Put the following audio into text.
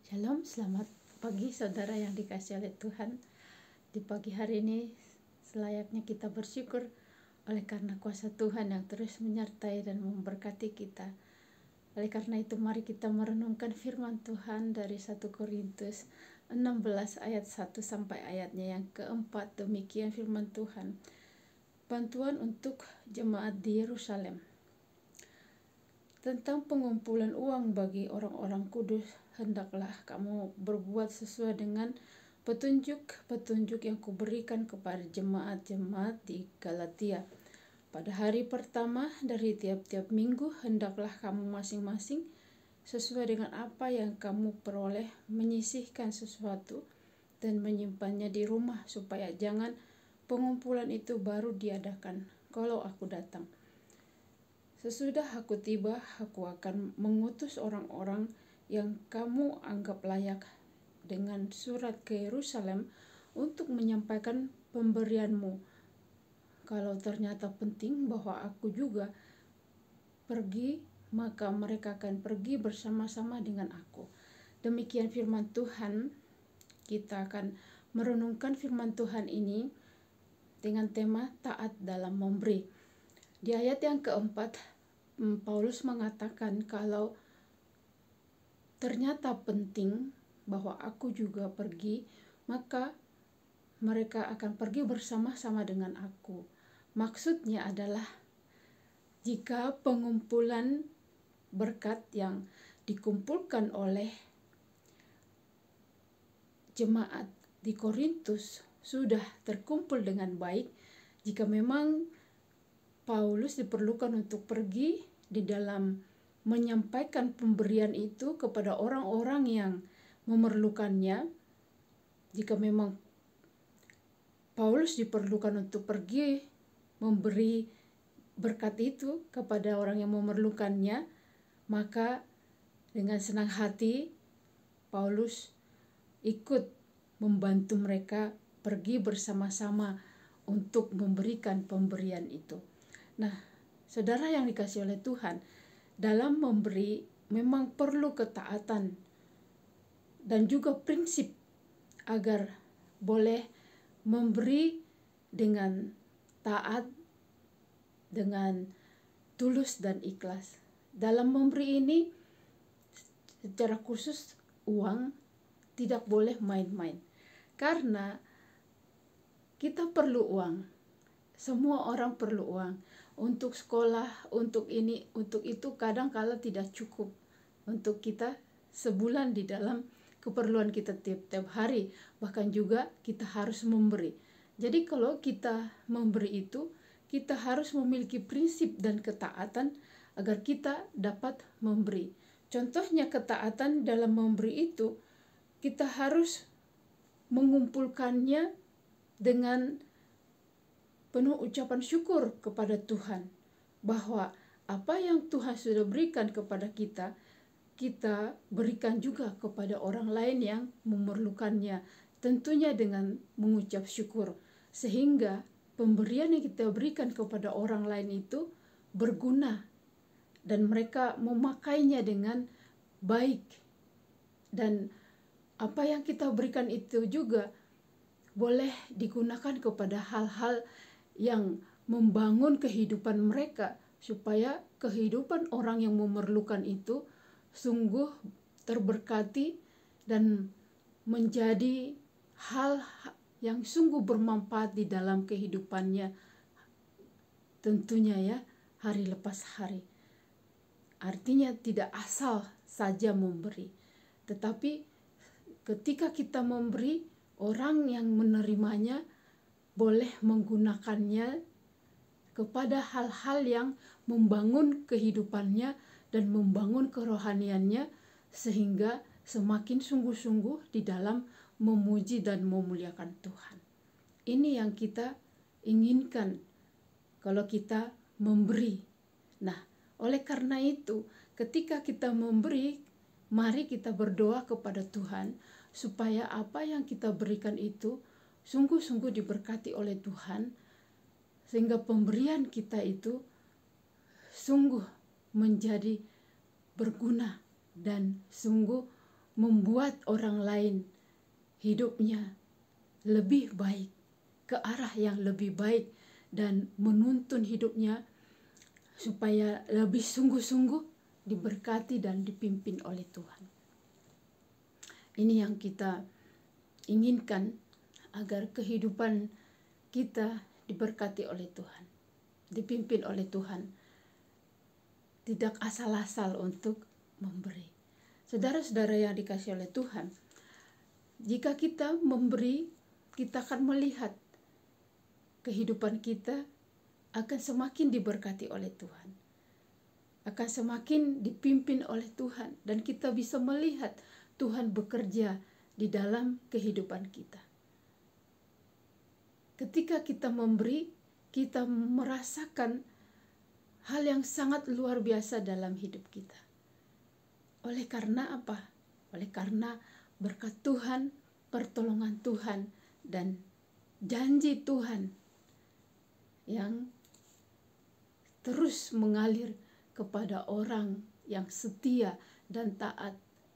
Shalom, selamat pagi saudara yang dikasihi oleh Tuhan. Di pagi hari ini selayaknya kita bersyukur oleh karena kuasa Tuhan yang terus menyertai dan memberkati kita. Oleh karena itu mari kita merenungkan firman Tuhan dari 1 Korintus 16 ayat 1 sampai ayatnya yang keempat. Demikian firman Tuhan. Bantuan untuk jemaat di Yerusalem. Tentang pengumpulan uang bagi orang-orang kudus, hendaklah kamu berbuat sesuai dengan petunjuk-petunjuk yang kuberikan kepada jemaat-jemaat di Galatia. Pada hari pertama dari tiap-tiap minggu, hendaklah kamu masing-masing sesuai dengan apa yang kamu peroleh menyisihkan sesuatu dan menyimpannya di rumah, supaya jangan pengumpulan itu baru diadakan kalau aku datang. Sesudah aku tiba, aku akan mengutus orang-orang yang kamu anggap layak dengan surat ke Yerusalem untuk menyampaikan pemberianmu. Kalau ternyata penting bahwa aku juga pergi, maka mereka akan pergi bersama-sama dengan aku. Demikian firman Tuhan. Kita akan merenungkan firman Tuhan ini dengan tema taat dalam memberi. Di ayat yang keempat, Paulus mengatakan kalau ternyata penting bahwa aku juga pergi, maka mereka akan pergi bersama-sama dengan aku. Maksudnya adalah jika pengumpulan berkat yang dikumpulkan oleh jemaat di Korintus sudah terkumpul dengan baik, jika memang Paulus diperlukan untuk pergi di dalam menyampaikan pemberian itu kepada orang-orang yang memerlukannya. Jika memang Paulus diperlukan untuk pergi memberi berkat itu kepada orang yang memerlukannya, maka dengan senang hati Paulus ikut membantu mereka pergi bersama-sama untuk memberikan pemberian itu. Nah, saudara yang dikasihi oleh Tuhan, dalam memberi memang perlu ketaatan dan juga prinsip agar boleh memberi dengan taat, dengan tulus dan ikhlas. Dalam memberi ini secara khusus uang tidak boleh main-main, karena kita perlu uang. Semua orang perlu uang untuk sekolah, untuk ini, untuk itu. Kadang kala tidak cukup untuk kita sebulan di dalam keperluan kita tiap-tiap hari. Bahkan juga kita harus memberi. Jadi kalau kita memberi itu, kita harus memiliki prinsip dan ketaatan agar kita dapat memberi. Contohnya ketaatan dalam memberi itu, kita harus mengumpulkannya dengan penuh ucapan syukur kepada Tuhan bahwa apa yang Tuhan sudah berikan kepada kita, kita berikan juga kepada orang lain yang memerlukannya, tentunya dengan mengucap syukur, sehingga pemberian yang kita berikan kepada orang lain itu berguna dan mereka memakainya dengan baik, dan apa yang kita berikan itu juga boleh digunakan kepada hal-hal yang membangun kehidupan mereka, supaya kehidupan orang yang memerlukan itu sungguh terberkati dan menjadi hal yang sungguh bermanfaat di dalam kehidupannya, tentunya ya, hari lepas hari. Artinya tidak asal saja memberi, tetapi ketika kita memberi, orang yang menerimanya boleh menggunakannya kepada hal-hal yang membangun kehidupannya dan membangun kerohaniannya, sehingga semakin sungguh-sungguh di dalam memuji dan memuliakan Tuhan. Ini yang kita inginkan kalau kita memberi. Nah, oleh karena itu, ketika kita memberi, mari kita berdoa kepada Tuhan supaya apa yang kita berikan itu sungguh-sungguh diberkati oleh Tuhan, sehingga pemberian kita itu sungguh menjadi berguna dan sungguh membuat orang lain hidupnya lebih baik, ke arah yang lebih baik, dan menuntun hidupnya supaya lebih sungguh-sungguh diberkati dan dipimpin oleh Tuhan. Ini yang kita inginkan, agar kehidupan kita diberkati oleh Tuhan, dipimpin oleh Tuhan, tidak asal-asal untuk memberi. Saudara-saudara yang dikasihi oleh Tuhan, jika kita memberi, kita akan melihat kehidupan kita akan semakin diberkati oleh Tuhan, akan semakin dipimpin oleh Tuhan, dan kita bisa melihat Tuhan bekerja di dalam kehidupan kita. Ketika kita memberi, kita merasakan hal yang sangat luar biasa dalam hidup kita. Oleh karena apa? Oleh karena berkat Tuhan, pertolongan Tuhan, dan janji Tuhan yang terus mengalir kepada orang yang setia dan taat